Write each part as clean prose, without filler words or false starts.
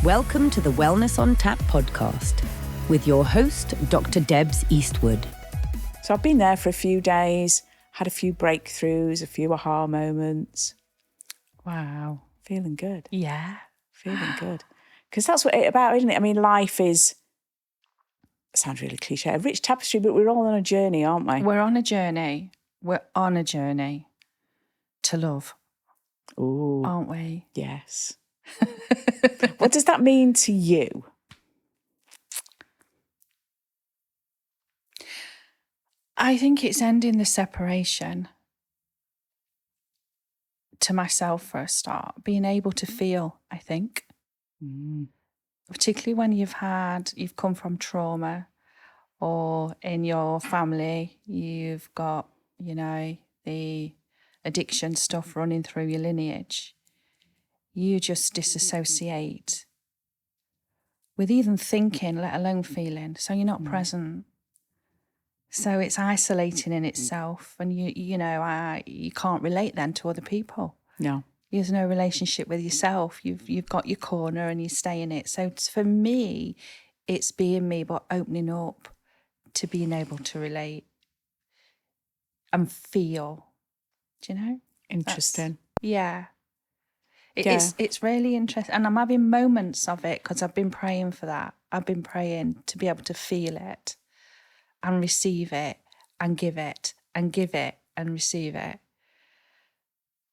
Welcome to the Wellness on Tap podcast with your host, Dr. Debs Eastwood. So I've been there for a few days, had a few breakthroughs, a few aha moments. Wow, feeling good. Yeah. Feeling good. Because that's what it's about, isn't it? I mean, life is, it sounds really cliche, a rich tapestry, but we're all on a journey, aren't we? We're on a journey. We're on a journey to love, Ooh, aren't we? yes. What does that mean to you? I think it's ending the separation to myself for a start, being able to feel, I think. Particularly when you've come from trauma, or in your family, you've got, the addiction stuff running through your lineage. You just disassociate with even thinking, let alone feeling. So you're not present. So it's isolating in itself, and you can't relate then to other people. No. There's no relationship with yourself. You've got your corner and you stay in it. So for me, it's being me, but opening up to being able to relate and feel. Do you know? Interesting. Yeah. It's really interesting. And I'm having moments of it because I've been praying for that. I've been praying to be able to feel it and receive it and give it and give it and receive it.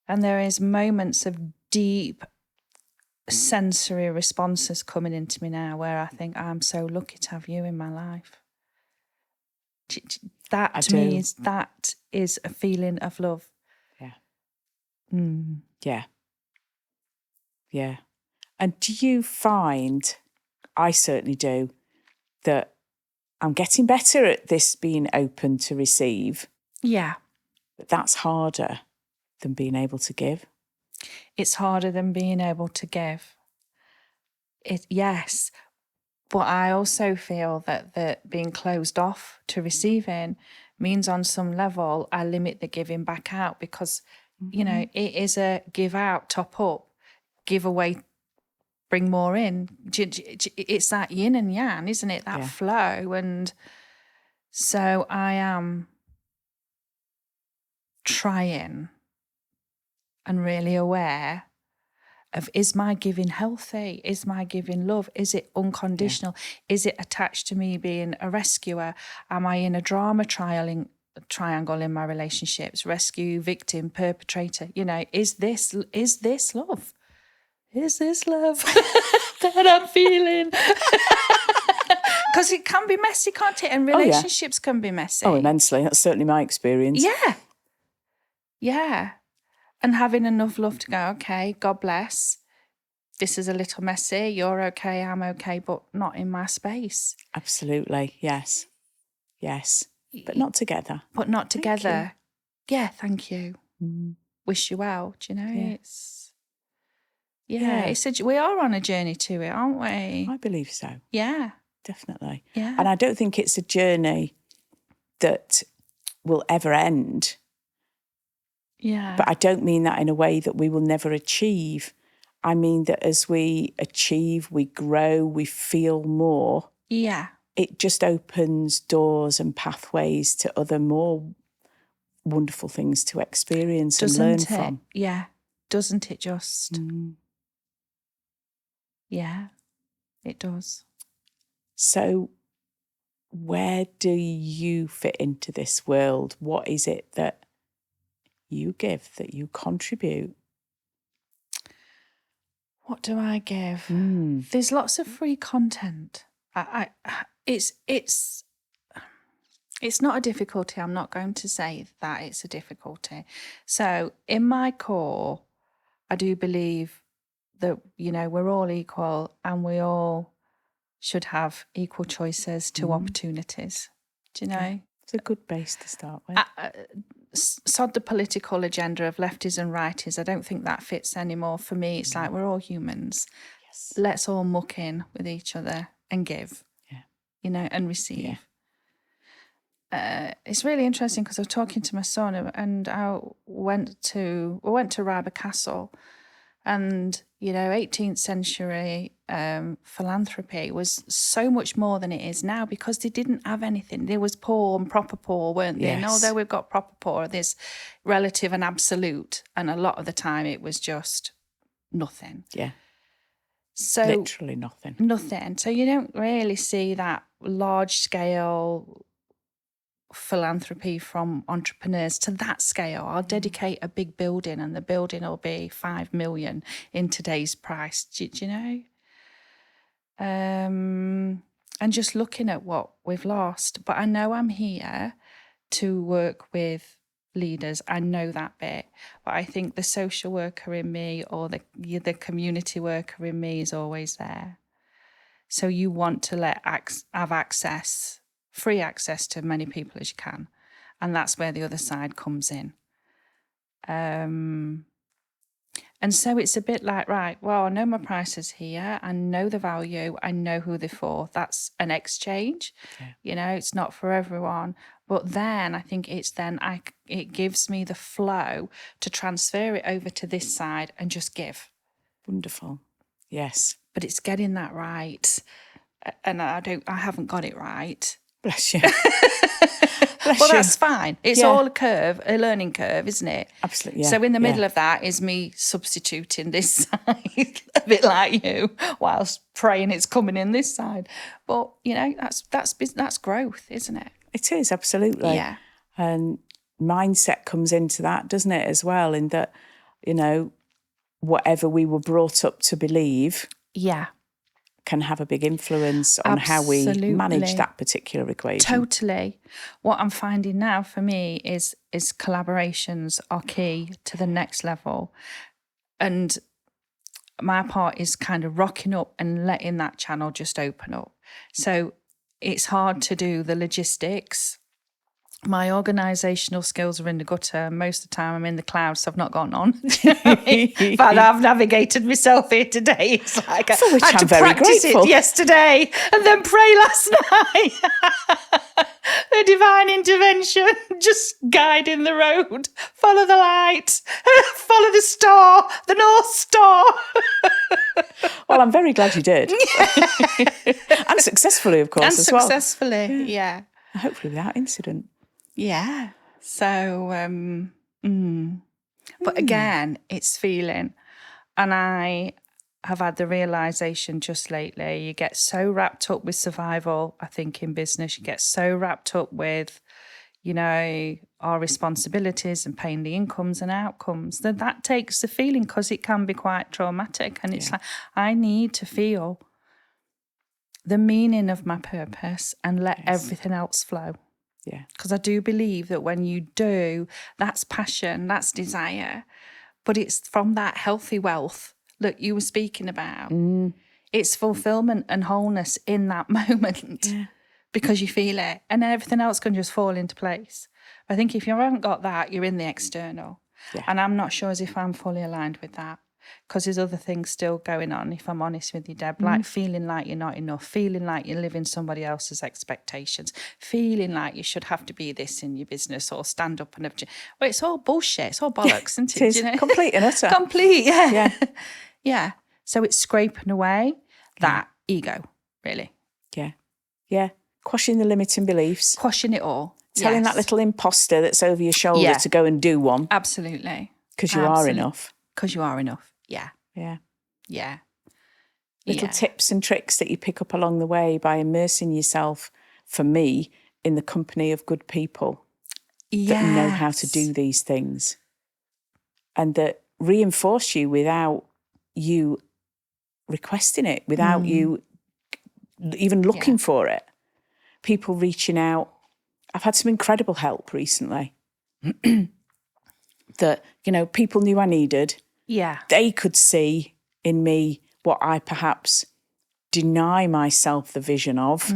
And there is moments of deep sensory responses coming into me now where I think I'm so lucky to have you in my life. That to me is a feeling of love. Yeah. Yeah. Yeah. And do you find, I certainly do, that I'm getting better at this being open to receive? Yeah. But that's harder than being able to give? It's harder than being able to give. Yes. But I also feel that being closed off to receiving means on some level I limit the giving back out because, it is a give out, top up, give away, bring more in. It's that yin and yang, isn't it? That flow. And so I am trying and really aware of, is my giving healthy? Is my giving love? Is it unconditional? Yeah. Is it attached to me being a rescuer? Am I in a drama triangle in my relationships? Rescue, victim, perpetrator. Is this love? Is this love that I'm feeling? Because it can be messy, can't it? And relationships can be messy. Oh, immensely. That's certainly my experience. Yeah. Yeah. And having enough love to go, okay, God bless. This is a little messy. You're okay, I'm okay, but not in my space. Absolutely. Yes. Yes. But not together. But not together. Yeah, thank you. Mm. Wish you well. Do you know? Yeah. We are on a journey to it, aren't we? I believe so. Yeah. Definitely. Yeah. And I don't think it's a journey that will ever end. Yeah. But I don't mean that in a way that we will never achieve. I mean that as we achieve, we grow, we feel more. Yeah. It just opens doors and pathways to other more wonderful things to experience and learn from. Yeah. Doesn't it just? Mm. Yeah, it does. So where do you fit into this world? What is it that you give, that you contribute? What do I give? There's lots of free content. It's not a difficulty. I'm not going to say that it's a difficulty. So in my core, I do believe that, we're all equal and we all should have equal choices to opportunities. Do you know? Yeah. It's a good base to start with. Sod the political agenda of lefties and righties. I don't think that fits anymore. For me, it's like we're all humans. Yes. Let's all muck in with each other and give, and receive. Yeah. It's really interesting because I was talking to my son and I went to Ryber Castle, and 18th century philanthropy was so much more than it is now because they didn't have anything. They was poor and proper poor, weren't they? Yes. And although we've got proper poor, there's relative and absolute. And a lot of the time it was just nothing. Yeah. So Literally nothing. Nothing. So you don't really see that large scale philanthropy from entrepreneurs to that scale. I'll dedicate a big building and the building will be 5 million in today's price. Do you know? And just looking at what we've lost. But I know I'm here to work with leaders. I know that bit. But I think the social worker in me or the community worker in me is always there. So you want to have access, free access to many people as you can. And that's where the other side comes in. And so it's a bit like, right, well, I know my prices here. I know the value. I know who they're for. That's an exchange. Yeah. It's not for everyone. But then I think it gives me the flow to transfer it over to this side and just give. Wonderful. Yes. But it's getting that right. And I haven't got it right. Bless you. Well, that's fine. It's all a learning curve, isn't it? Absolutely. Yeah. So in the middle of that is me substituting this side, a bit like you, whilst praying it's coming in this side. But that's growth, isn't it? It is, absolutely. Yeah. And mindset comes into that, doesn't it, as well? In that, whatever we were brought up to believe. Yeah. Can have a big influence on how we manage that particular equation. Totally. What I'm finding now for me is collaborations are key to the next level. And my part is kind of rocking up and letting that channel just open up. So it's hard to do the logistics. My organisational skills are in the gutter. Most of the time I'm in the clouds, so I've not gone on. But I've navigated myself here today. It's like I had to practice it yesterday and then pray last night. A divine intervention, just guiding the road. Follow the light. Follow the star, the North Star. Well, I'm very glad you did. And successfully, of course, as well. And successfully, yeah. Hopefully without incident. Yeah. So, but again, it's feeling. And I have had the realisation just lately, you get so wrapped up with survival, I think, in business. You get so wrapped up with, our responsibilities and paying the incomes and outcomes. That takes the feeling because it can be quite traumatic. And it's like, I need to feel the meaning of my purpose and let everything else flow. Yeah. Because I do believe that when you do, that's passion, that's desire, but it's from that healthy wealth that you were speaking about. It's fulfillment and wholeness in that moment because you feel it, and everything else can just fall into place. I think if you haven't got that, you're in the external. Yeah. And I'm not sure as if I'm fully aligned with that. Because there's other things still going on, if I'm honest with you, Deb, like feeling like you're not enough, feeling like you're living somebody else's expectations, feeling like you should have to be this in your business or stand up and have... Well, it's all bullshit. It's all bollocks, isn't it? It is. Complete and utter. Complete, yeah. Yeah. So it's scraping away that ego, really. Yeah. Yeah. Quashing the limiting beliefs. Quashing it all. Telling that little imposter that's over your shoulder to go and do one. Absolutely. Because you are enough. Because you are enough. Yeah. Yeah. Yeah. Little tips and tricks that you pick up along the way by immersing yourself, for me, in the company of good people that know how to do these things and that reinforce you without you requesting it, without you even looking for it. People reaching out. I've had some incredible help recently that, people knew I needed. Yeah. They could see in me what I perhaps deny myself the vision of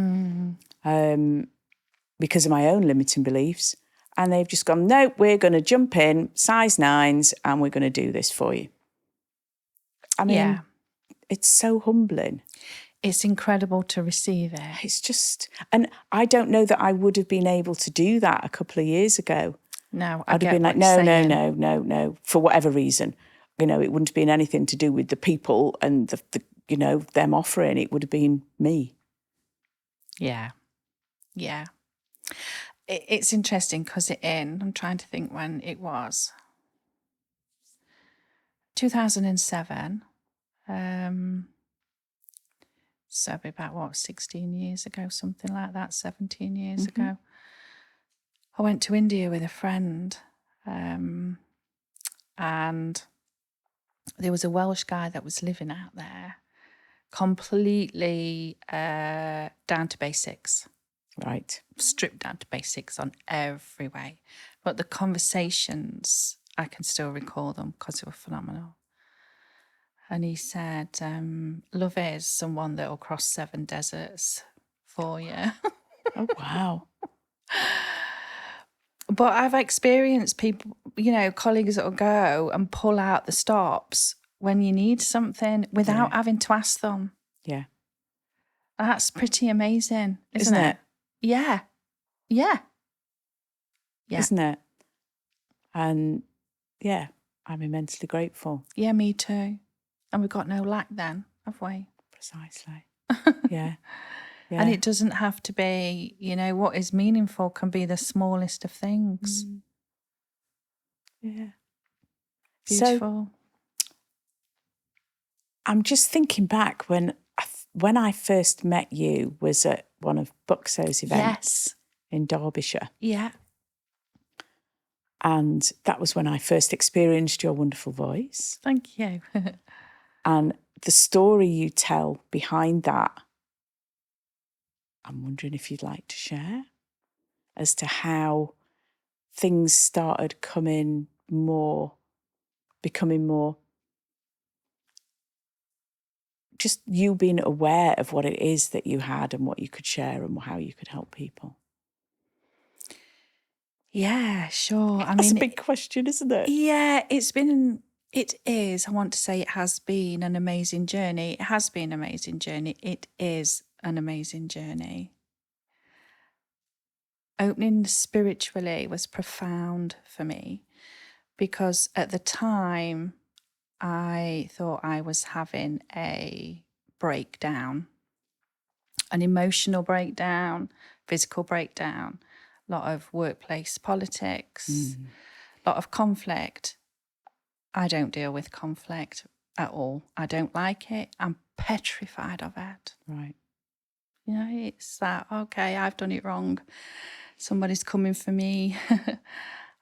because of my own limiting beliefs. And they've just gone, no, we're going to jump in, size 9s, and we're going to do this for you. I mean, it's so humbling. It's incredible to receive it. It's just, and I don't know that I would have been able to do that a couple of years ago. No, I'd have been like, no, for whatever reason. it wouldn't have been anything to do with the people and the them offering. It would have been me. Yeah. Yeah. It's interesting because I'm trying to think when it was. 2007. So about 16 years ago, something like that, 17 years ago. I went to India with a friend, and there was a Welsh guy that was living out there, completely down to basics. Right. Stripped down to basics on every way. But the conversations, I can still recall them because they were phenomenal. And he said, love is someone that will cross 7 deserts for you. Oh, wow. But I've experienced people, colleagues that will go and pull out the stops when you need something without having to ask them. Yeah. That's pretty amazing, isn't it? Yeah. Yeah. Yeah. Isn't it? And yeah, I'm immensely grateful. Yeah, me too. And we've got no lack then, have we? Precisely. Yeah. Yeah. And it doesn't have to be, what is meaningful can be the smallest of things. Yeah. Beautiful. So, I'm just thinking back when I first met you was at one of Buxo's events in Derbyshire. Yeah. And that was when I first experienced your wonderful voice. Thank you. And the story you tell behind that, I'm wondering if you'd like to share as to how things started becoming more, just you being aware of what it is that you had and what you could share and how you could help people. Yeah, sure. That's a big question, isn't it? Yeah, it is. I want to say it has been an amazing journey. It has been an amazing journey. It is an amazing journey. Opening spiritually was profound for me because at the time I thought I was having a breakdown, an emotional breakdown, physical breakdown, a lot of workplace politics, a lot of conflict. I don't deal with conflict at all. I don't like it. I'm petrified of it. Right. It's that, okay, I've done it wrong. Somebody's coming for me.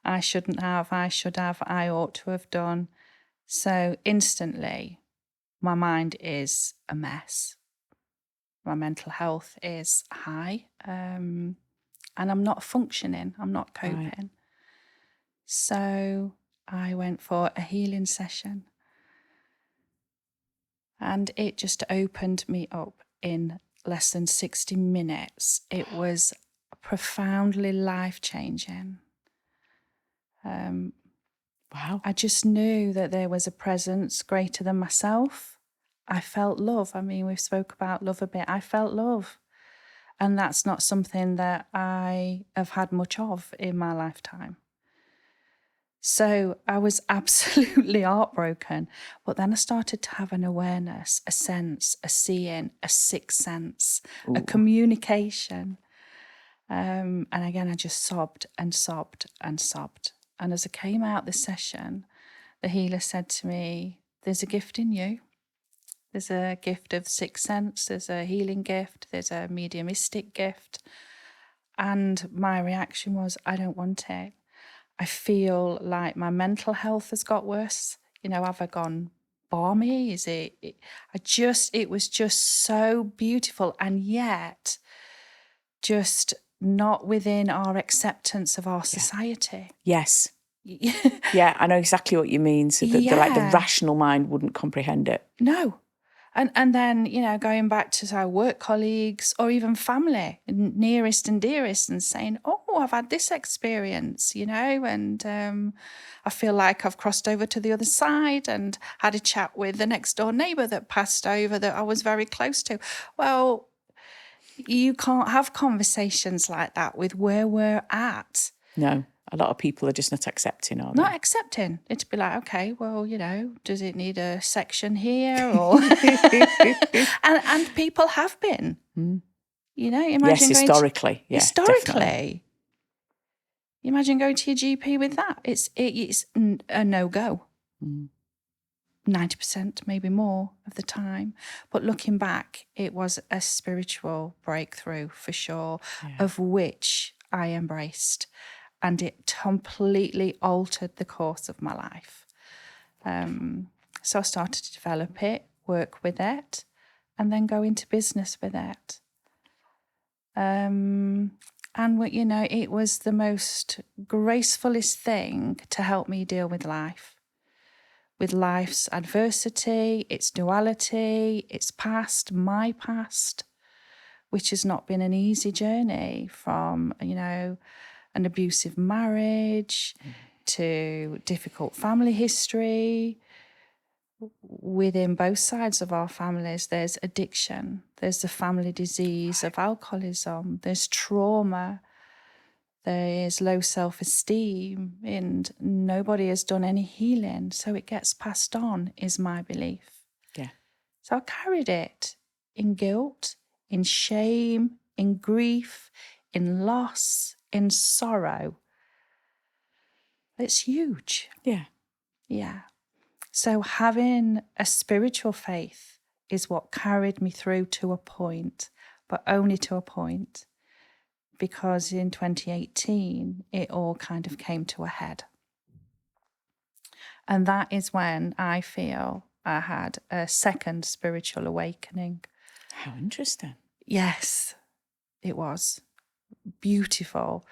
I shouldn't have, I should have, I ought to have done. So instantly, my mind is a mess. My mental health is high, and I'm not functioning. I'm not coping. Right. So I went for a healing session, and it just opened me up in less than 60 minutes. It was profoundly life-changing. Wow. I just knew that there was a presence greater than myself. I felt love. We spoke about love a bit. I felt love. And that's not something that I have had much of in my lifetime. So I was absolutely heartbroken. But then I started to have an awareness, a sense, a seeing, a sixth sense, a communication. And again, I just sobbed and sobbed and sobbed. And as I came out the session, the healer said to me, there's a gift in you. There's a gift of sixth sense. There's a healing gift. There's a mediumistic gift. And my reaction was, I don't want it. I feel like my mental health has got worse. Have I gone balmy? It was just so beautiful. And yet, just not within our acceptance of our society. Yes. Yeah, I know exactly what you mean. So that the rational mind wouldn't comprehend it. No. And then, going back to our work colleagues or even family, nearest and dearest, and saying, oh, I've had this experience, and I feel like I've crossed over to the other side and had a chat with the next door neighbour that passed over that I was very close to. Well, you can't have conversations like that with where we're at. No, A lot of people are just not accepting, are they? Not accepting. It'd be like, okay, well, does it need a section here? Or and people have been. Imagine yes, historically. historically. Definitely. Imagine going to your GP with that. It's a no-go. 90%, maybe more of the time. But looking back, it was a spiritual breakthrough for sure, of which I embraced. And it completely altered the course of my life. So I started to develop it, work with it, and then go into business with it. And it was the most gracefulest thing to help me deal with life. With life's adversity, its duality, its past, my past, which has not been an easy journey, from, an abusive marriage to difficult family history. Within both sides of our families, there's addiction, there's the family disease of alcoholism, there's trauma, there's low self-esteem, and nobody has done any healing. So it gets passed on, is my belief. Yeah. So I carried it in guilt, in shame, in grief, in loss, in sorrow. It's huge. Yeah. Yeah. So having a spiritual faith is what carried me through to a point, but only to a point, because in 2018, it all kind of came to a head. And that is when I feel I had a second spiritual awakening. How interesting. Yes, it was beautiful.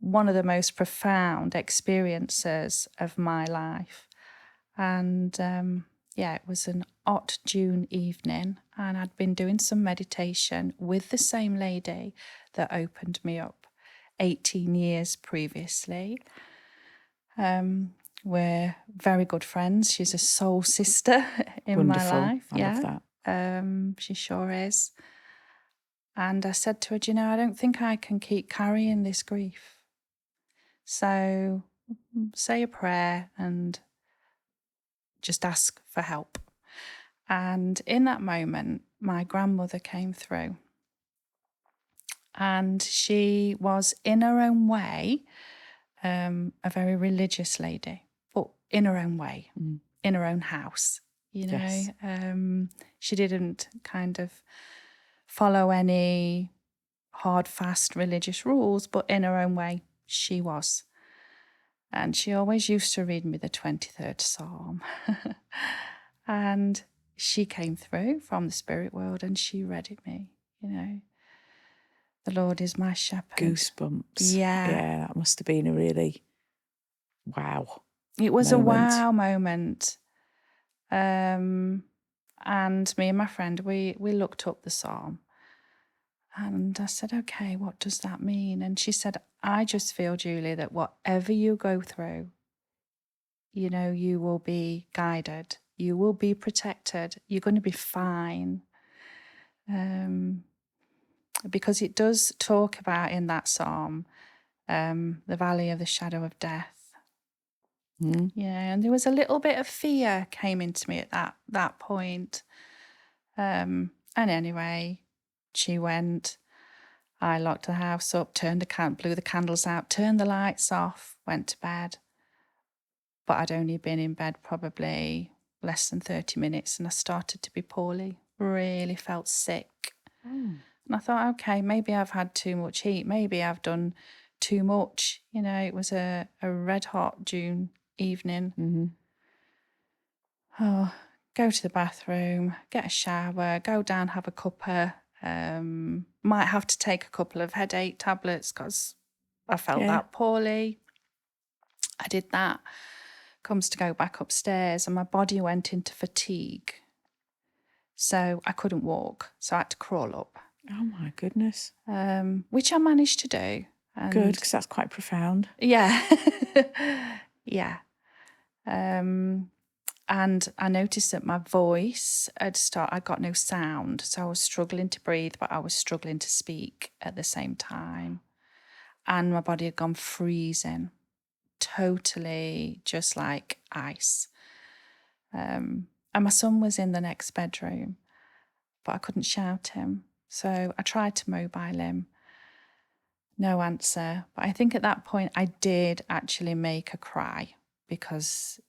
One of the most profound experiences of my life. And it was an hot June evening, and I'd been doing some meditation with the same lady that opened me up 18 years previously. We're very good friends. She's a soul sister in Wonderful. my life. I love that. She sure is. And I said to her, I don't think I can keep carrying this grief. So say a prayer and just ask for help. And in that moment, my grandmother came through. And she was, in her own way, a very religious lady, but in her own way, in her own house. Yes. She didn't kind of follow any hard, fast religious rules, but in her own way, she was. And she always used to read me the 23rd Psalm. And she came through from the spirit world and she read it me, The Lord is my shepherd. Goosebumps. Yeah. Yeah, that must have been a really wow. It was moment. a wow moment. And me and my friend, we looked up the Psalm. And I said, okay, what does that mean? And she said, I just feel, Julie, that whatever you go through, you will be guided. You will be protected. You're going to be fine. Because it does talk about in that psalm, the valley of the shadow of death. Yeah, and there was a little bit of fear came into me at that point. And anyway, she went. I locked the house up, blew the candles out, turned the lights off, went to bed. But I'd only been in bed probably less than 30 minutes and I started to be poorly, really felt sick. And I thought, okay, maybe I've had too much heat. Maybe I've done too much. It was a red hot June evening. Oh, go to the bathroom, get a shower, go down, have a cuppa. Might have to take a couple of headache tablets because I felt that poorly. I did that. Comes to go back upstairs and my body went into fatigue. So I couldn't walk. So I had to crawl up. Oh my goodness. Which I managed to do. And good, because that's quite profound. Yeah. Yeah. And I noticed that my voice I got no sound. So I was struggling to breathe, but I was struggling to speak at the same time. and my body had gone freezing, totally just like ice. And my son was in the next bedroom, but I couldn't shout him. So I tried to mobile him. No answer. But I think at that point I did actually make a cry because,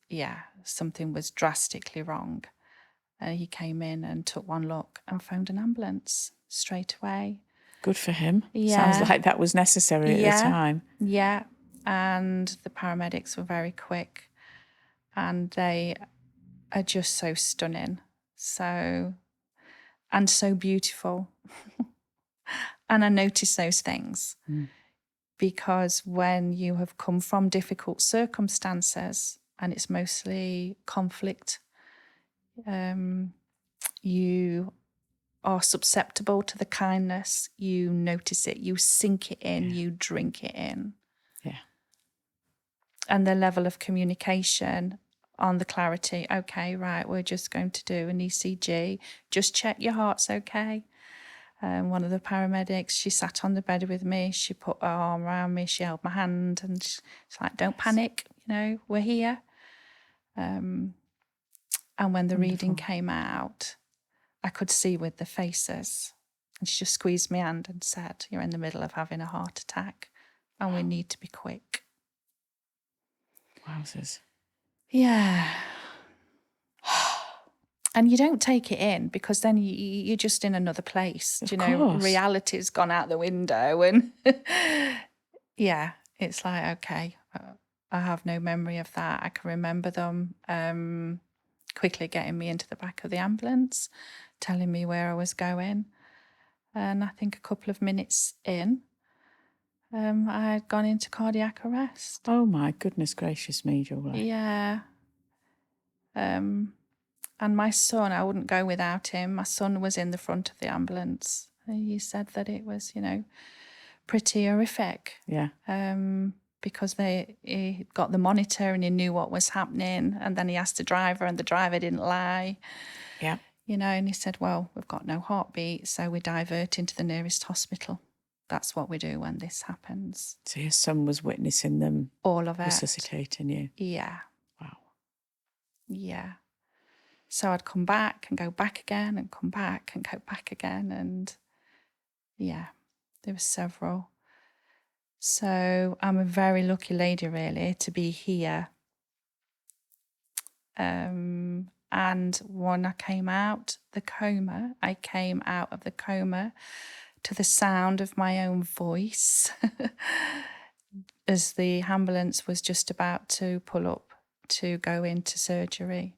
something was drastically wrong. He came in and took one look and phoned an ambulance straight away. Good for him. Yeah. Sounds like that was necessary at the time. Yeah. And the paramedics were very quick. And they are just so stunning. And so beautiful. And I notice those things. Because when you have come from difficult circumstances, and it's mostly conflict, you are susceptible to the kindness. You notice it, you sink it in, you drink it in. Yeah. And the level of communication on the clarity, okay, right, we're just going to do an ECG, just check your heart's okay. One of the paramedics, she sat on the bed with me, she put her arm around me, she held my hand, and she's like, don't panic, we're here. And when the reading came out, I could see with the faces. And she just squeezed my hand and said, you're in the middle of having a heart attack and we need to be quick. Wowzers. Yeah. And you don't take it in because then you're just in another place. Of You know, course. reality's gone out the window and it's like, okay, I have no memory of that. I can remember them quickly getting me into the back of the ambulance, telling me where I was going. And I think a couple of minutes in, I had gone into cardiac arrest. Oh my goodness gracious me, Julie. Yeah. And my son, I wouldn't go without him. My son was in the front of the ambulance. He said that it was, pretty horrific. Yeah. Because he got the monitor and he knew what was happening. And then he asked the driver and the driver didn't lie. Yeah. And he said, well, we've got no heartbeat, so we divert into the nearest hospital. That's what we do when this happens. So your son was witnessing them all of it. Resuscitating you. Yeah. Wow. Yeah. So I'd come back and go back again and come back and go back again. And yeah, there were several. So I'm a very lucky lady, really, to be here. And when I came out of the coma to the sound of my own voice as the ambulance was just about to pull up to go into surgery.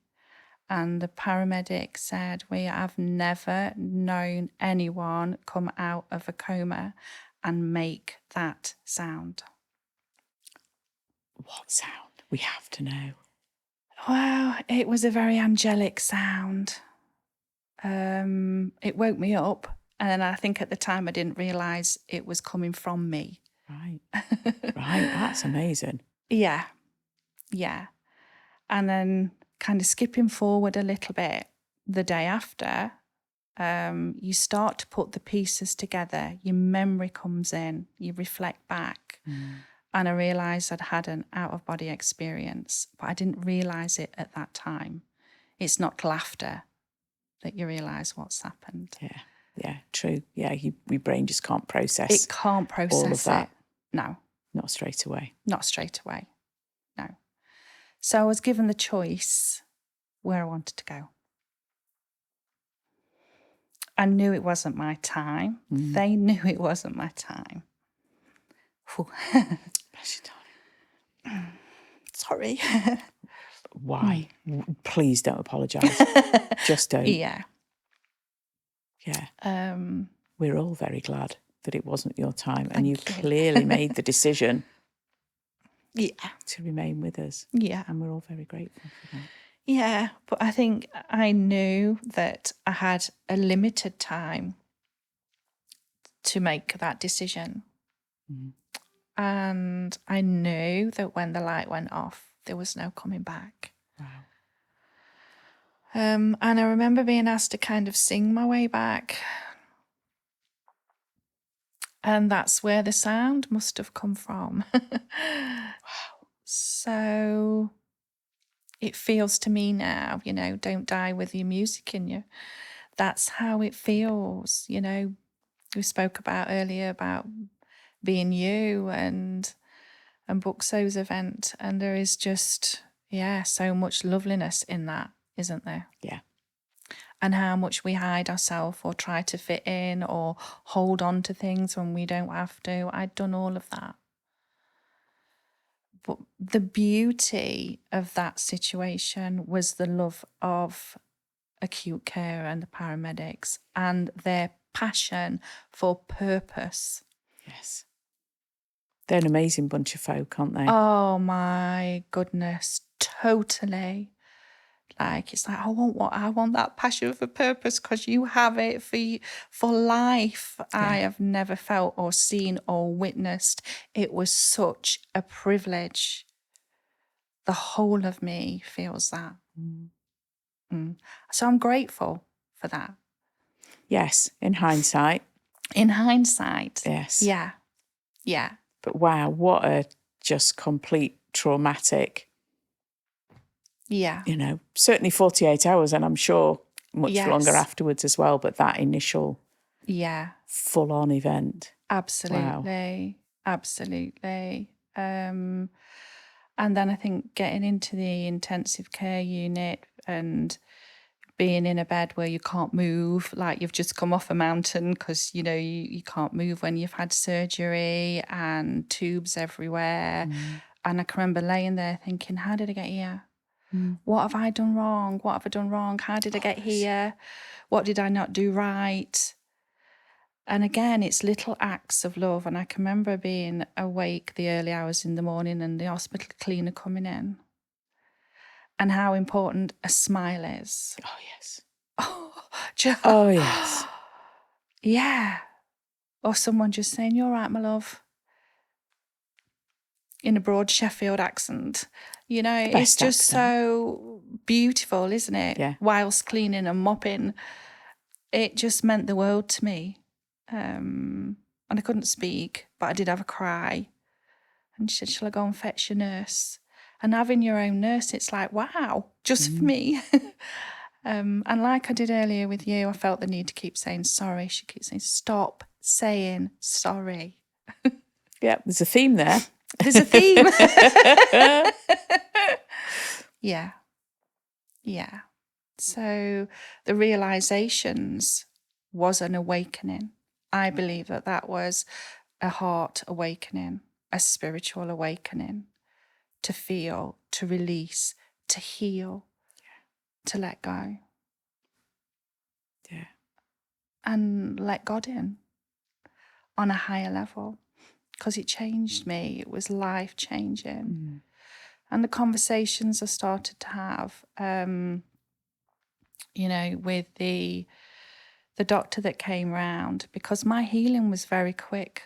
And the paramedic said, we have never known anyone come out of a coma and make that sound. What sound? We have to know. Well, it was a very angelic sound. It woke me up. And I think at the time I didn't realise it was coming from me. Right. Right. That's amazing. Yeah. Yeah. And then kind of skipping forward a little bit, the day after, you start to put the pieces together. Your memory comes in. You reflect back. And I realised I'd had an out-of-body experience, but I didn't realise it at that time. It's not till after that you realise what's happened. Yeah. Yeah, true. Yeah, your brain just can't process. It can't process all of that. No. Not straight away. Not straight away. No. So I was given the choice where I wanted to go. I knew it wasn't my time. They knew it wasn't my time. Bless you, darling. Sorry. Why? Please don't apologise. Just don't. Yeah. Yeah. We're all very glad that it wasn't your time, and you Thank you. clearly made the decision to remain with us. Yeah. And we're all very grateful for that. Yeah, but I think I knew that I had a limited time to make that decision. And I knew that when the light went off, there was no coming back. Wow. And I remember being asked to kind of sing my way back. And that's where the sound must have come from. Wow. So it feels to me now, don't die with your music in you. That's how it feels, We spoke about earlier about being you and Bookso's event. And there is just, so much loveliness in that, isn't there? Yeah. And how much we hide ourselves or try to fit in or hold on to things when we don't have to. I'd done all of that. But the beauty of that situation was the love of acute care and the paramedics and their passion for purpose. Yes. They're an amazing bunch of folk, aren't they? Oh my goodness, totally. Like, it's like, I want that passion for purpose because you have it for life. Yeah. I have never felt or seen or witnessed. It was such a privilege. The whole of me feels that. So I'm grateful for that. Yes, in hindsight. In hindsight. Yes. Yeah. Yeah. But wow, what a just complete traumatic. Yeah. Certainly 48 hours, and I'm sure much Yes. longer afterwards as well, but that initial full-on event. Absolutely. Wow. Absolutely. And then I think getting into the intensive care unit and being in a bed where you can't move, like you've just come off a mountain because, you can't move when you've had surgery and tubes everywhere. And I can remember laying there thinking, how did I get here? What have I done wrong? What have I done wrong? How did I get here? What did I not do right? And again, it's little acts of love. And I can remember being awake the early hours in the morning and the hospital cleaner coming in. And how important a smile is. Oh, yes. Oh, yes. Yeah. Or someone just saying, "You're right, my love," in a broad Sheffield accent. It's just so beautiful, isn't it? Yeah. Whilst cleaning and mopping. It just meant the world to me. And I couldn't speak, but I did have a cry. And she said, "Shall I go and fetch your nurse?" And having your own nurse, it's like, wow, just for me. And like I did earlier with you, I felt the need to keep saying sorry. She keeps saying, "Stop saying sorry." Yeah, there's a theme there. There's a theme. Yeah. Yeah. So the realizations was an awakening. I believe that was a heart awakening, a spiritual awakening, to feel, to release, to heal, to let go. Yeah. And let God in on a higher level, because it changed me. It was life-changing. And the conversations I started to have, with the doctor that came round, because my healing was very quick.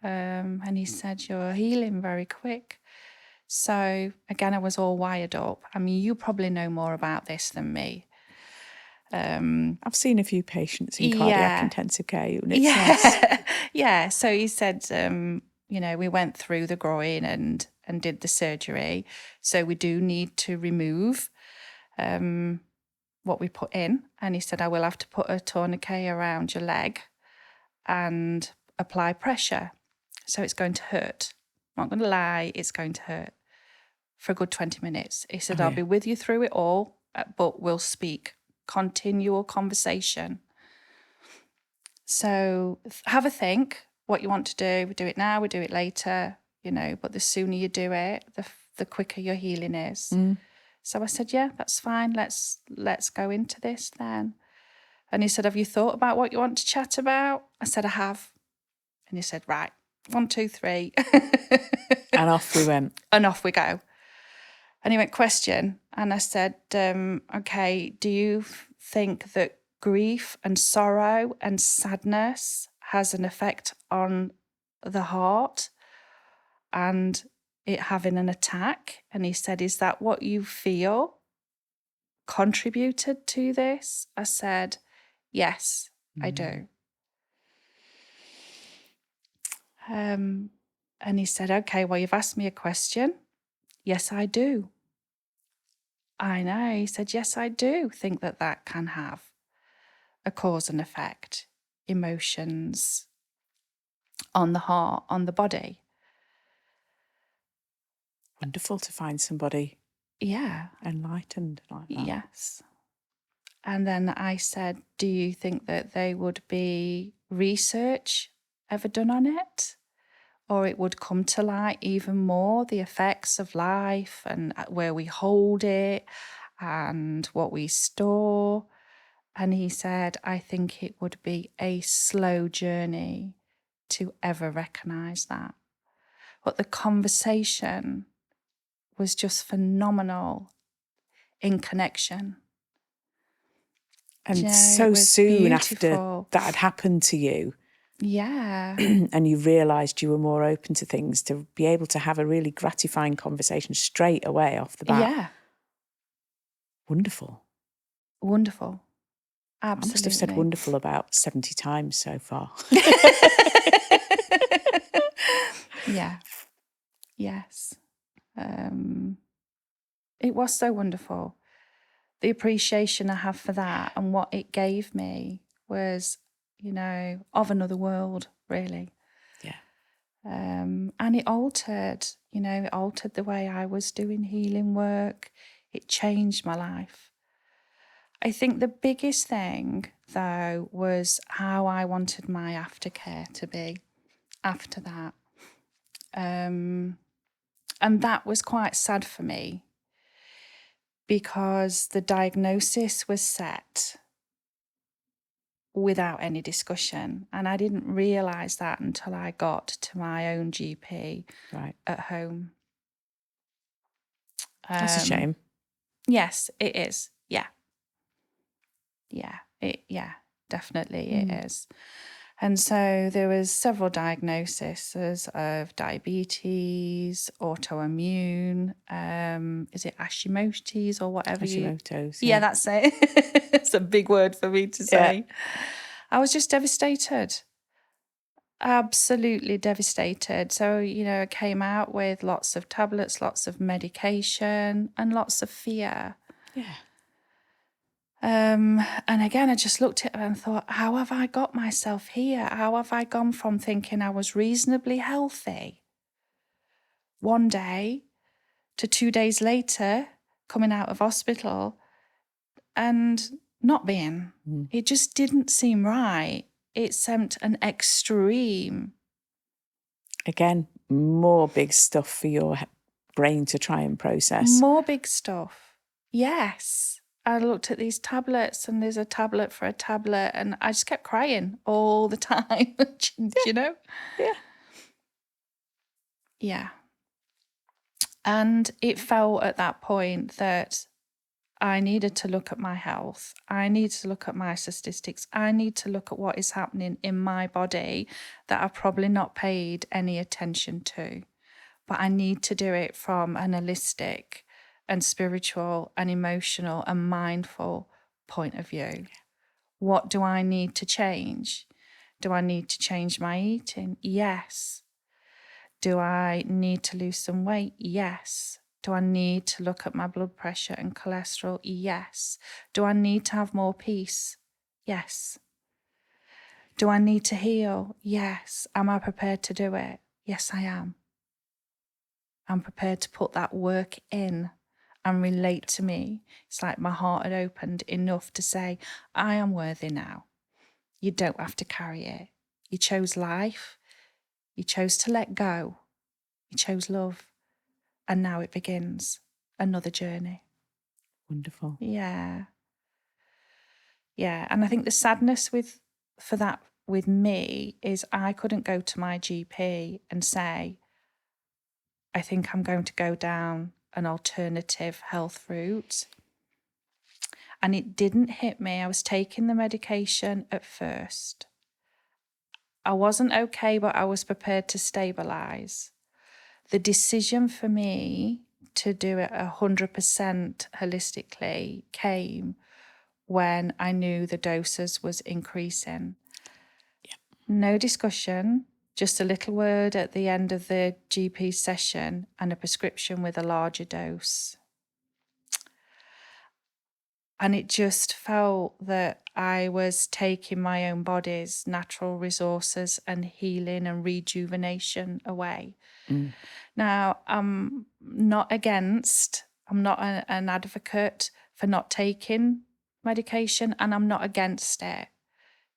And he said, "You're healing very quick." So again, I was all wired up. I mean, you probably know more about this than me. I've seen a few patients in cardiac intensive care units. Yeah. Yes. Yeah. So he said, we went through the groin and did the surgery. So we do need to remove what we put in. And he said, I will have to put a tourniquet around your leg and apply pressure. So it's going to hurt. I'm not going to lie, it's going to hurt for a good 20 minutes. He said, I'll be with you through it all, but we'll speak. Continual conversation. So have a think what you want to do. We do it now, we do it later, but the sooner you do it, the quicker your healing is. So I said, yeah, that's fine. Let's go into this then. And he said, have you thought about what you want to chat about? I said, I have. And he said, right, 1, 2, 3. And off we went. And off we go. And he went, question. And I said, okay, do you think that grief and sorrow and sadness has an effect on the heart and it having an attack? And he said, is that what you feel contributed to this? I said, yes, I do. And he said, okay, well, you've asked me a question. Yes, I do. I know. He said, yes, I do think that can have a cause and effect, emotions on the heart, on the body. Wonderful to find somebody enlightened like that. Yes. And then I said, do you think that there would be research ever done on it? Or it would come to light even more, the effects of life and where we hold it and what we store? And he said, I think it would be a slow journey to ever recognise that. But the conversation was just phenomenal in connection. And so soon beautiful. after that had happened to you, yeah, and you realised you were more open to things, to be able to have a really gratifying conversation straight away off the bat. Yeah. Wonderful. Wonderful. Absolutely. I must have said wonderful about 70 times so far. Yeah. Yes. It was so wonderful. The appreciation I have for that and what it gave me was, of another world, really. Yeah. And it altered the way I was doing healing work. It changed my life. I think the biggest thing, though, was how I wanted my aftercare to be after that. And that was quite sad for me because the diagnosis was set without any discussion. And I didn't realise that until I got to my own GP at home. That's a shame. Yes, it is. Yeah. Yeah, definitely it is. And so there was several diagnoses of diabetes, autoimmune, is it Hashimoto's or whatever? Hashimoto's. Yeah, that's it. It's a big word for me to say. Yeah. I was just devastated. Absolutely devastated. So, I came out with lots of tablets, lots of medication, and lots of fear. Yeah. And again, I just looked at it and thought, how have I got myself here? How have I gone from thinking I was reasonably healthy one day to 2 days later coming out of hospital and not being? It just didn't seem right. It seemed an extreme. Again, more big stuff for your brain to try and process. More big stuff. Yes. I looked at these tablets and there's a tablet for a tablet and I just kept crying all the time, Yeah. Yeah. And it felt at that point that I needed to look at my health. I need to look at my statistics. I need to look at what is happening in my body that I've probably not paid any attention to. But I need to do it from an holistic and spiritual and emotional and mindful point of view. What do I need to change? Do I need to change my eating? Yes. Do I need to lose some weight? Yes. Do I need to look at my blood pressure and cholesterol? Yes. Do I need to have more peace? Yes. Do I need to heal? Yes. Am I prepared to do it? Yes, I am. I'm prepared to put that work in and relate to me. It's like my heart had opened enough to say, I am worthy now. You don't have to carry it. You chose life. You chose to let go. You chose love. And now it begins another journey. Wonderful. Yeah. Yeah. And I think the sadness for that with me is I couldn't go to my GP and say, I think I'm going to go down an alternative health route. And it didn't hit me. I was taking the medication at first. I wasn't okay, but I was prepared to stabilise. The decision for me to do it 100% holistically came when I knew the doses was increasing. Yeah. No discussion, just a little word at the end of the GP session and a prescription with a larger dose. And it just felt that I was taking my own body's natural resources and healing and rejuvenation away. Now, I'm not an advocate for not taking medication, and I'm not against it.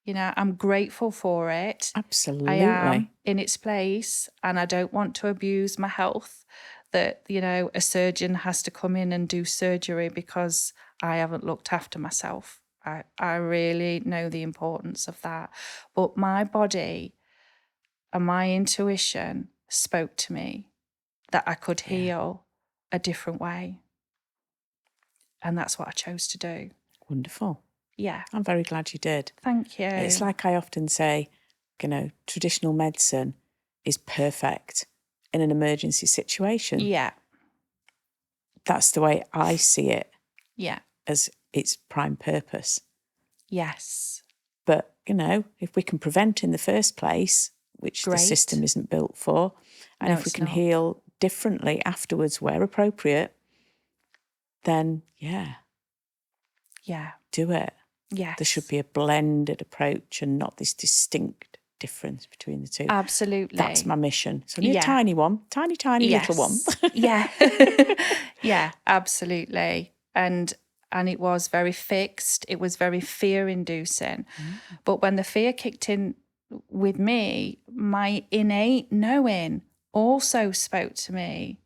You know, I'm grateful for it. Absolutely. I am in its place, and I don't want to abuse my health that, you know, a surgeon has to come in and do surgery because I haven't looked after myself. I really know the importance of that. But my body and my intuition spoke to me that I could heal a different way. And that's what I chose to do. Wonderful. Yeah. I'm very glad you did. Thank you. It's like I often say, you know, traditional medicine is perfect in an emergency situation. Yeah. That's the way I see it. Yeah. As its prime purpose. Yes. But, you know, if we can prevent in the first place, which the system isn't built for, and if we can heal differently afterwards where appropriate, then yeah, do it. Yes. There should be a blended approach and not this distinct difference between the two. Absolutely. That's my mission. So only a tiny one, tiny little one. Yeah. Yeah, absolutely. And it was very fixed. It was very fear-inducing. But when the fear kicked in with me, my innate knowing also spoke to me.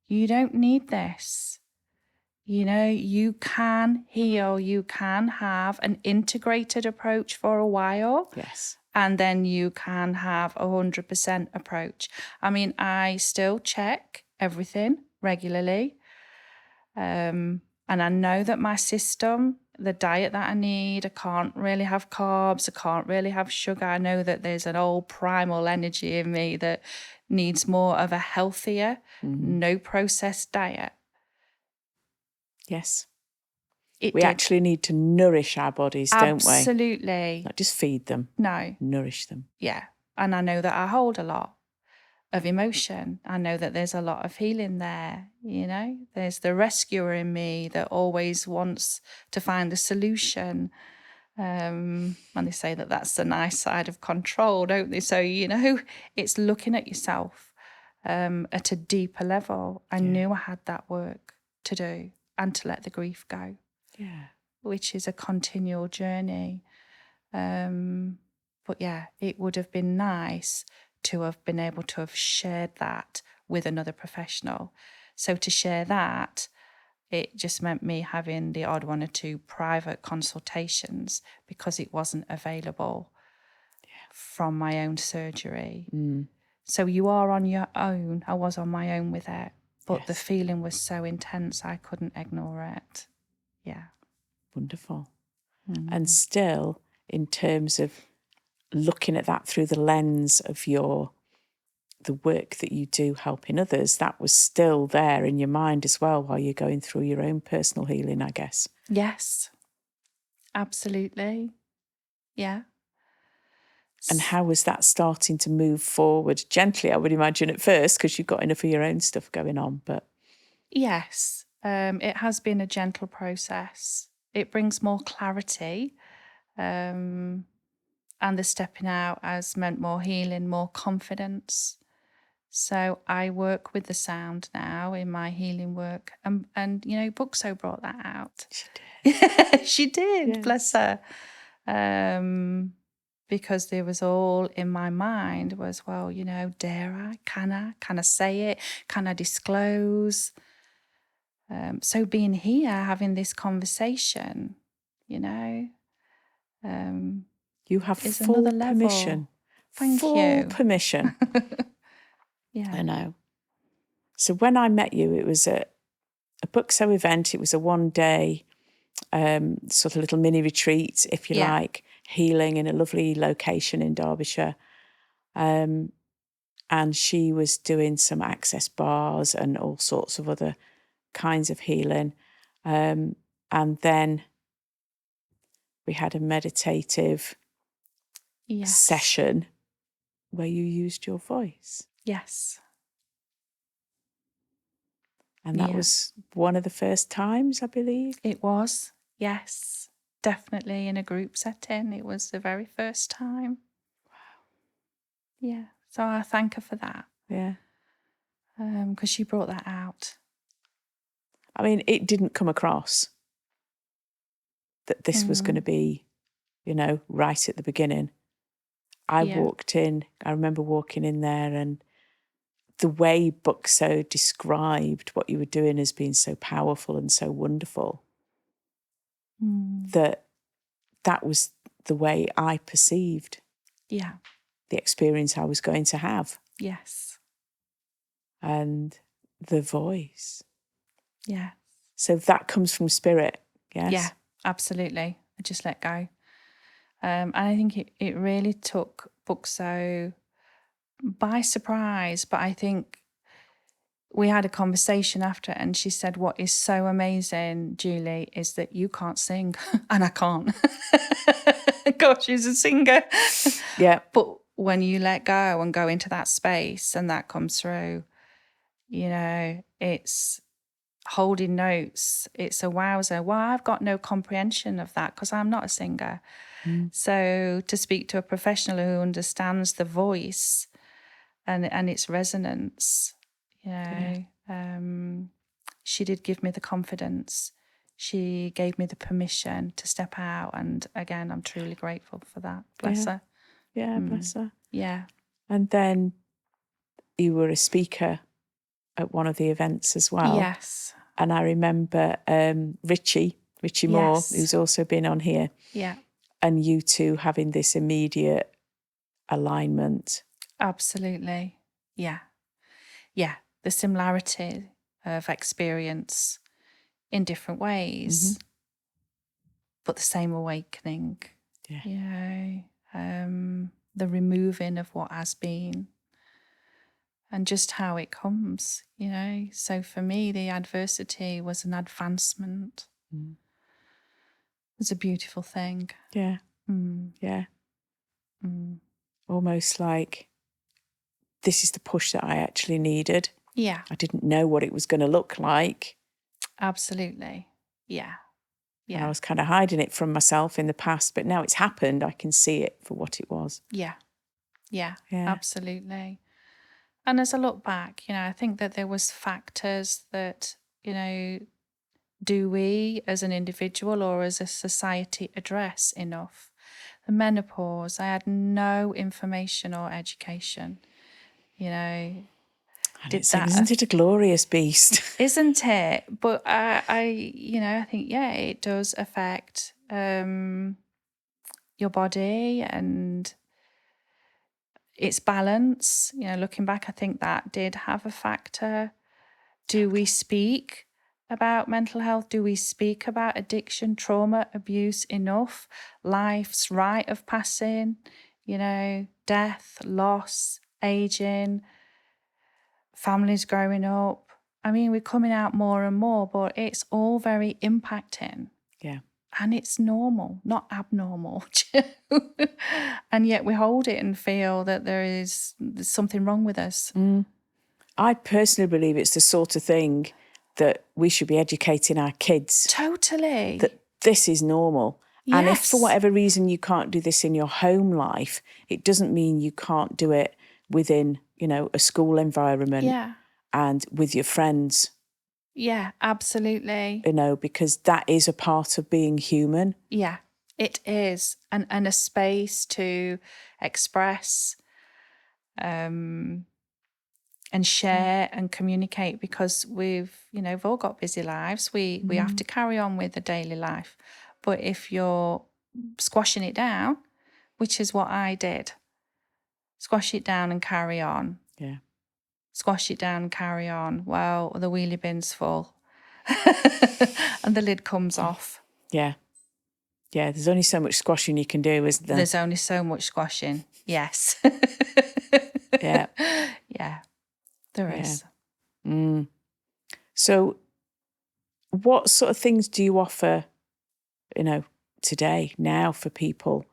You don't need this. You know, you can heal. You can have an integrated approach for a while. Yes. And then you can have 100% approach. I mean, I still check everything regularly. And I know that my system, the diet that I need, I can't really have carbs, I can't really have sugar. I know that there's an old primal energy in me that needs more of a healthier, no processed diet. Yes. We actually need to nourish our bodies, don't we? Absolutely. Not just feed them. No. Nourish them. Yeah. And I know that I hold a lot of emotion. I know that there's a lot of healing there, you know. There's the rescuer in me that always wants to find a solution. And they say that that's the nice side of control, don't they? So, you know, it's looking at yourself at a deeper level. I knew I had that work to do and to let the grief go. Yeah. Which is a continual journey. But yeah, it would have been nice to have been able to have shared that with another professional. So to share that, it just meant me having the odd one or two private consultations because it wasn't available from my own surgery. So you are on your own. I was on my own with it, but the feeling was so intense I couldn't ignore it. Yeah. Wonderful. And still, in terms of looking at that through the lens of the work that you do helping others, that was still there in your mind as well while you're going through your own personal healing, I guess. Yes, absolutely. Yeah. And how was that starting to move forward? Gently, I would imagine at first, because you've got enough of your own stuff going on, but... Yes, it has been a gentle process. It brings more clarity. And the stepping out has meant more healing, more confidence. So I work with the sound now in my healing work. And you know, Bookso brought that out. She did. She did, Yes. bless her. Because there was all in my mind was, well, you know, dare I? Can I say it? Can I disclose? So being here, having this conversation, you know, you have is full another level. permission. Thank full you. Permission. Yeah. I know. So when I met you, it was a Bookso event. It was a one-day sort of little mini retreat, if you like, healing in a lovely location in Derbyshire. And she was doing some access bars and all sorts of other kinds of healing. And then we had a meditative session where you used your voice. Yes. And that was one of the first times, I believe. It was, yes. Definitely in a group setting. It was the very first time. Wow. Yeah. So I thank her for that. Yeah. Because she brought that out. I mean, it didn't come across that this was going to be, right at the beginning. I remember walking in there, and the way Buxo described what you were doing as being so powerful and so wonderful, that was the way I perceived the experience I was going to have. Yes. And the voice. Yeah. So that comes from spirit, yes? Yeah, absolutely. I just let go. And I think it really took Buxo by surprise, but I think we had a conversation after, and she said, what is so amazing, Julie, is that you can't sing, and I can't. God, she's a singer. Yeah. But when you let go and go into that space and that comes through, it's holding notes. It's a wowzer. Well, I've got no comprehension of that because I'm not a singer. So to speak to a professional who understands the voice and its resonance, she did give me the confidence. She gave me the permission to step out. And again, I'm truly grateful for that. Bless her. Yeah, bless her. Yeah. And then you were a speaker at one of the events as well. Yes. And I remember Richie Moore, who's also been on here. Yeah. And you two having this immediate alignment. Absolutely. Yeah. Yeah. The similarity of experience in different ways, but the same awakening. Yeah. The removing of what has been and just how it comes, So for me, the adversity was an advancement. It's a beautiful thing. Yeah. Yeah. Almost like this is the push that I actually needed. Yeah. I didn't know what it was going to look like. Absolutely. Yeah. Yeah. And I was kind of hiding it from myself in the past, but now it's happened. I can see it for what it was. Yeah. Yeah. Absolutely. And as I look back, I think that there was factors that, do we as an individual or as a society address enough? The menopause, I had no information or education, And isn't it a glorious beast? Isn't it? But I think, it does affect your body and its balance. Looking back, I think that did have a factor. Do we speak about mental health? Do we speak about addiction, trauma, abuse enough? Life's rite of passing, death, loss, aging, families growing up. I mean, we're coming out more and more, but it's all very impacting. Yeah. And it's normal, not abnormal. And yet we hold it and feel that there's something wrong with us. I personally believe it's the sort of thing that we should be educating our kids. Totally. That this is normal. Yes. And if for whatever reason you can't do this in your home life, it doesn't mean you can't do it within, a school environment and with your friends. Yeah, absolutely. Because that is a part of being human. Yeah, it is. And a space to express and share and communicate, because we've all got busy lives. We have to carry on with the daily life. But if you're squashing it down, which is what I did, squash it down and carry on. Yeah. Squash it down and carry on. Well, the wheelie bin's full. And the lid comes off. Yeah. Yeah, there's only so much squashing you can do, isn't there? There's only so much squashing. Yes. Yeah. Yeah, there is. So what sort of things do you offer, today, now, for people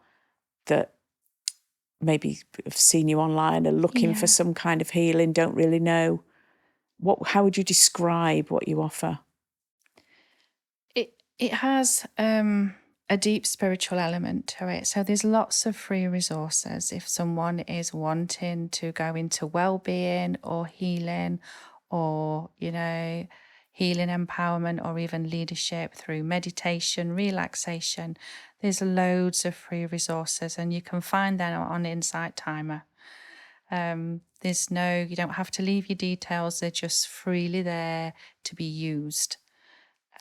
that maybe have seen you online, are looking for some kind of healing, don't really know, how would you describe what you offer? It has a deep spiritual element to it. So there's lots of free resources if someone is wanting to go into well-being or healing, or, you know, healing empowerment, or even leadership through meditation, relaxation. There's loads of free resources, and you can find them on Insight Timer. You don't have to leave your details. They're just freely there to be used.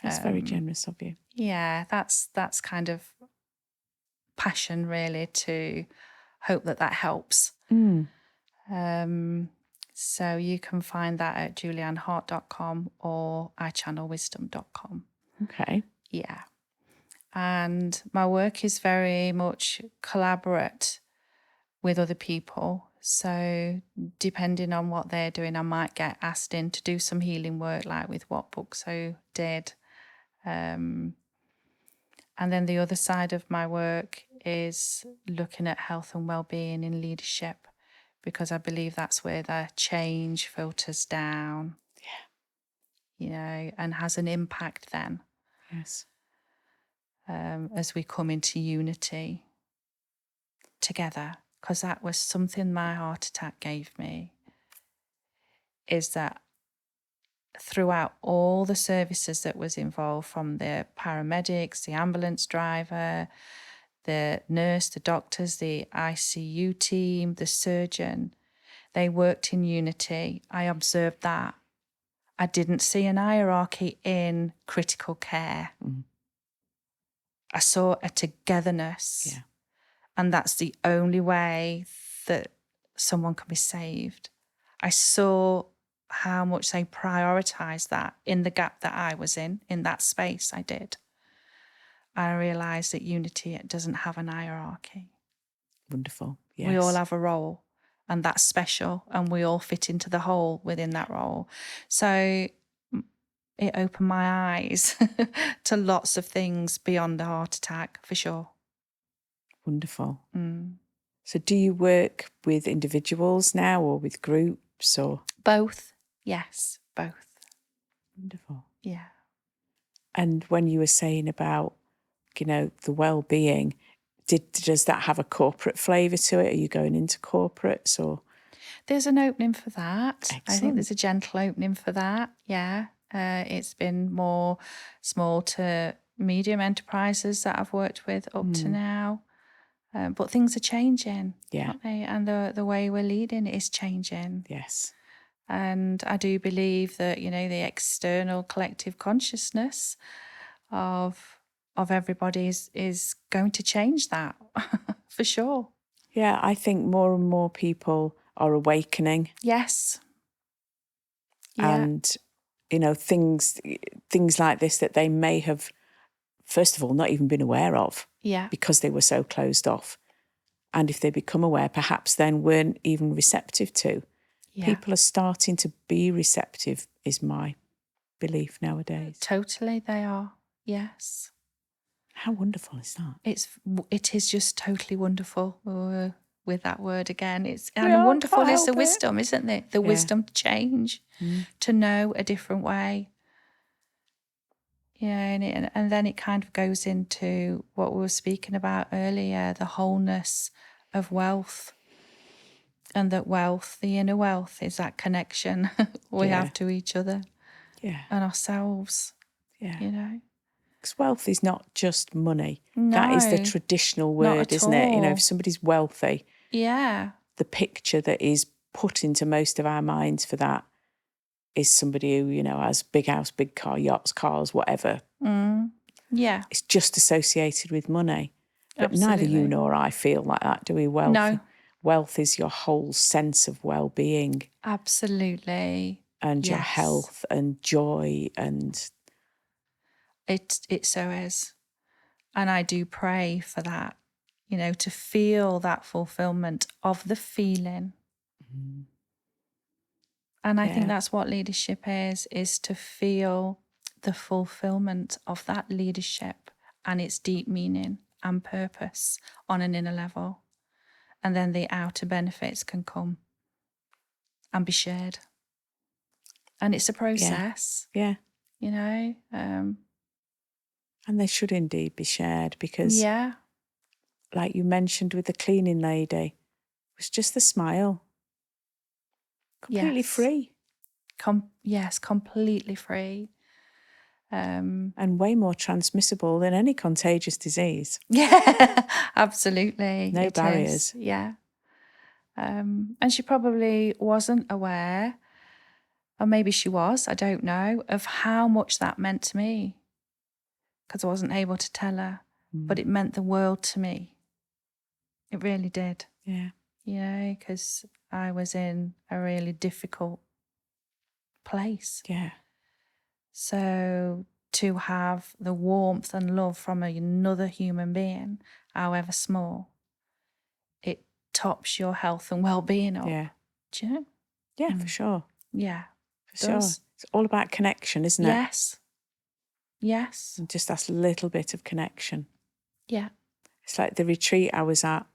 That's very generous of you. Yeah, that's kind of passion, really, to hope that helps. So you can find that at juliannehart.com or ichannelwisdom.com. Okay. Yeah. And my work is very much collaborate with other people. So depending on what they're doing, I might get asked in to do some healing work, like with what Bookso did. And then the other side of my work is looking at health and well-being in leadership, because I believe that's where the change filters down. Yeah. You know, and has an impact then. Yes. As we come into unity together, because that was something my heart attack gave me, is that throughout all the services that was involved, from the paramedics, the ambulance driver, the nurse, the doctors, the ICU team, the surgeon, they worked in unity. I observed that. I didn't see an hierarchy in critical care. I saw a togetherness. Yeah. And that's the only way that someone can be saved. I saw how much they prioritised that in the gap that I was in that space I did. I realised that unity, it doesn't have an hierarchy. Wonderful. Yes. We all have a role, and that's special, and we all fit into the whole within that role. So it opened my eyes to lots of things beyond the heart attack, for sure. Wonderful. So do you work with individuals now or with groups, or? Both. Yes, both. Wonderful. Yeah. And when you were saying about, you know, the well-being, does that have a corporate flavour to it? Are you going into corporates, or? There's an opening for that. Excellent. I think there's a gentle opening for that. Yeah. It's been more small to medium enterprises that I've worked with up to now. But things are changing, aren't they? And the way we're leading is changing. Yes. And I do believe that, you know, the external collective consciousness of everybody is going to change that for sure. Yeah, I think more and more people are awakening. Yes. Yeah. And, you know, things like this that they may have, first of all, not even been aware of. Yeah. Because they were so closed off. And if they become aware, perhaps then weren't even receptive to. Yeah. People are starting to be receptive, is my belief nowadays. Totally, they are. Yes. How wonderful is that? It is just totally wonderful. With that word again, wonderful is the wisdom, isn't it? The wisdom to change, to know a different way. Yeah, and then it kind of goes into what we were speaking about earlier, the wholeness of wealth. And that wealth, the inner wealth, is that connection we have to each other and ourselves. Yeah. You know? Because wealth is not just money. No, that is the traditional word, isn't it? You know, if somebody's wealthy, the picture that is put into most of our minds for that is somebody who, you know, has big house, big car, yachts, cars, whatever. Yeah. It's just associated with money. But Absolutely. neither you nor I feel like that, do we? Wealth is your whole sense of well-being. Absolutely. And your health and joy and... It so is. And I do pray for that, you know, to feel that fulfillment of the feeling. And I think that's what leadership is to feel the fulfillment of that leadership and its deep meaning and purpose on an inner level. and then the outer benefits can come and be shared. And it's a process. Yeah. You know? And they should indeed be shared because, like you mentioned with the cleaning lady, it was just the smile. Completely free. Yes, completely free. And way more transmissible than any contagious disease. Yeah, absolutely. No barriers. Yeah. And she probably wasn't aware, or maybe she was, I don't know, of how much that meant to me, because I wasn't able to tell her. But it meant the world to me. It really did. Yeah. You know, because I was in a really difficult place. Yeah. So to have the warmth and love from another human being, however small, it tops your health and well-being up. Yeah. Do you know? Yeah, for sure. Yeah. For sure. It's all about connection, isn't it? Yes. And just that little bit of connection. Yeah. It's like the retreat I was at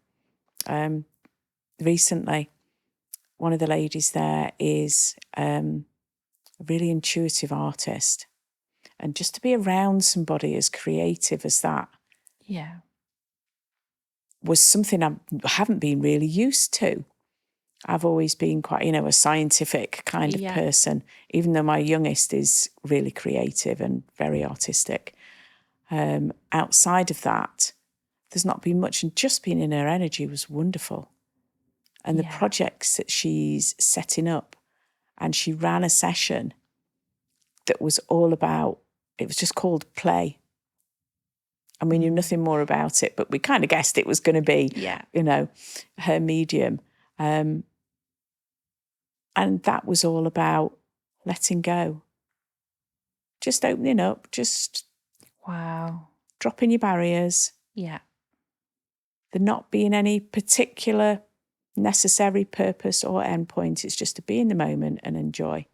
recently. One of the ladies there is a really intuitive artist. And just to be around somebody as creative as that was something I haven't been really used to. I've always been quite, a scientific kind of person, even though my youngest is really creative and very artistic. Outside of that, there's not been much, and just being in her energy was wonderful. And the projects that she's setting up, and she ran a session that was all about, it was just called Play. And we knew nothing more about it, but we kind of guessed it was going to be, her medium. And that was all about letting go. Just opening up, just dropping your barriers. Yeah. There not being any particular necessary purpose or endpoint. It's just to be in the moment and enjoy.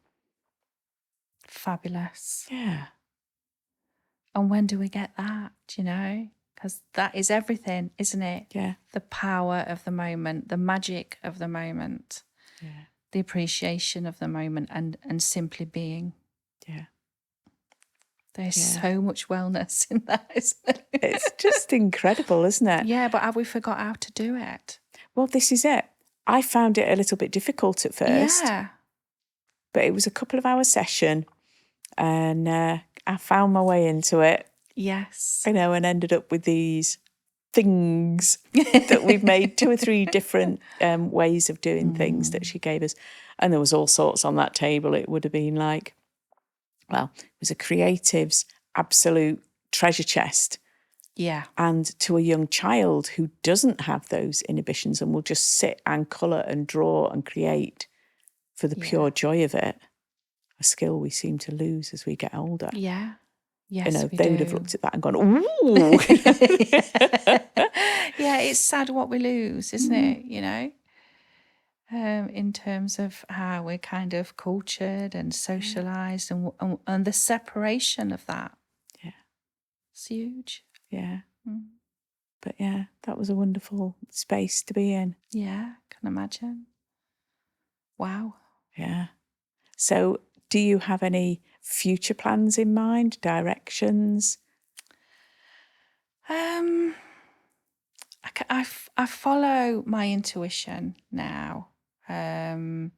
Fabulous. Yeah. And when do we get that, Because that is everything, isn't it? Yeah. The power of the moment, the magic of the moment. Yeah. The appreciation of the moment and simply being. Yeah. There's so much wellness in that, isn't it? It's just incredible, isn't it? Yeah, but have we forgot how to do it? Well, this is it. I found it a little bit difficult at first. Yeah. But it was a couple of hour session and I found my way into it. Yes. And ended up with these things that we've made 2 or 3 different ways of doing things that she gave us. And there was all sorts on that table. It would have been like, well, it was a creative's absolute treasure chest. Yeah. And to a young child who doesn't have those inhibitions and will just sit and colour and draw and create for the pure joy of it, a skill we seem to lose as we get older. Yeah. Yes, they would have looked at that and gone, ooh. Yeah, it's sad what we lose, isn't it? In terms of how we're kind of cultured and socialised and the separation of that. Yeah. It's huge. Yeah. But yeah, that was a wonderful space to be in. Yeah, can imagine. Wow. Yeah. So do you have any future plans in mind, directions? I follow my intuition now, and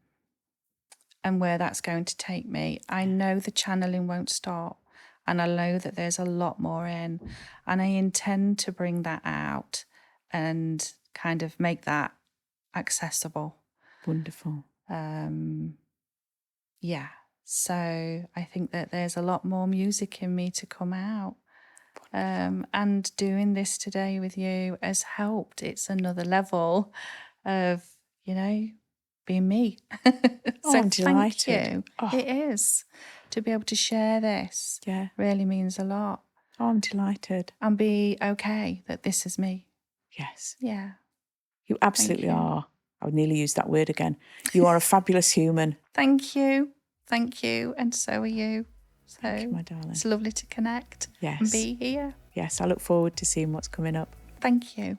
where that's going to take me. I know the channeling won't stop, and I know that there's a lot more in, and I intend to bring that out and kind of make that accessible. Wonderful. Yeah. So I think that there's a lot more music in me to come out. And doing this today with you has helped. It's another level of, being me. So I'm delighted. Thank you. Oh. It is. To be able to share this really means a lot. Oh, I'm delighted. And be okay that this is me. Yes. Yeah. You absolutely are. I would nearly use that word again. You are a fabulous human. Thank you. Thank you. And so are you. So thank you, my darling. It's lovely to connect and be here. Yes, I look forward to seeing what's coming up. Thank you.